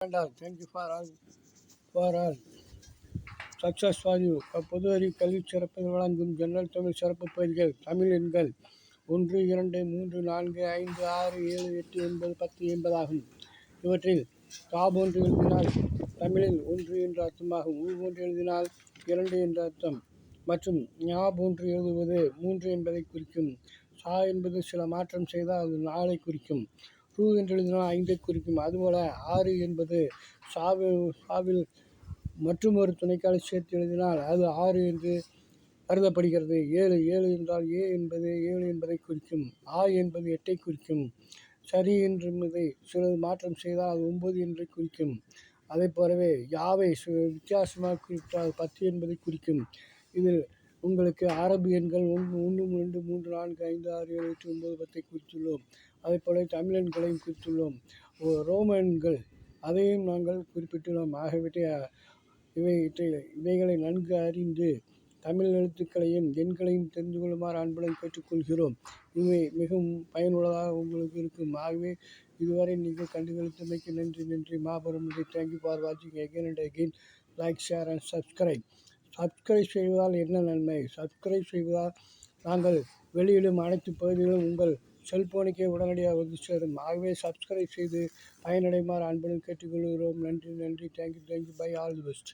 Thank you for all success for you. பொது அறிவு கல்வி சிறப்புகள் வழங்கும் ஜன்னல் தமிழ் சிறப்பு பகுதிகள். தமிழ் எண்கள் 1, 2, 3, 4, 5, 6, 7, 8, 9, 10 என்பதாகும். இவற்றில் கா போன்று எழுதினால் தமிழில் 1 என்ற அர்த்தமாகும். ஊ போன்று எழுதினால் 2 என்ற அர்த்தம் மற்றும் ஞா போன்று எழுதுவது 3 என்பதை குறிக்கும். சா என்பது சில மாற்றம் செய்தால் அது 4ஐ குறிக்கும். ரூ என்று எழுதினால் 5ஐ குறிக்கும். அதுபோல 6 என்பது சாவில் மற்றுமொரு துணைக்காலை சேர்த்து எழுதினால் அது 6 என்று கருதப்படுகிறது. 7 என்றால் ஏ என்பது 7 என்பதை குறிக்கும். ஆ என்பது 8ஐ குறிக்கும். சரி என்பதை சிறிது மாற்றம் செய்தால் அது 9 என்று குறிக்கும். அதை போலவே யாவை வித்தியாசமாக குறித்தால் 10 என்பதை குறிக்கும். இதில் உங்களுக்கு அரபு எண்கள் 1, 2, 3, 4, 5, 6, 7, 8, 9, 10ஐ குறித்துள்ளோம். அதே போல தமிழ் எண்களையும் குறித்துள்ளோம். ரோம எண்கள் அதையும் நாங்கள் குறிப்பிட்டுள்ளோம். ஆகியவற்றை இவைகளை நன்கு அறிந்து தமிழ் எழுத்துக்களையும் எண்களையும் தெரிந்து கொள்ளுமாறு அன்புடன் கேட்டுக்கொள்கிறோம். இவை மிகவும் பயனுள்ளதாக உங்களுக்கு இருக்கும். ஆகவே இதுவரை நீங்கள் கண்டுகளித்தமைக்கு நன்றி. மாபெரும் நன்றி. தேங்க்யூ ஃபார் வாட்சிங் again and again. Like, share and subscribe. Subscribe செய்வதால் என்ன நன்மை? சப்ஸ்கிரைப் செய்வதால் நாங்கள் வெளியிடும் அனைத்து பகுதிகளும் உங்கள் செல்போனுக்கே உடனடியாக வந்து சேரும். ஆகவே சப்ஸ்கிரைப் செய்து பயனடைமாறு அன்புடன் கேட்டுக்கொள்கிறோம். நன்றி. Thank you. Bye. All the best.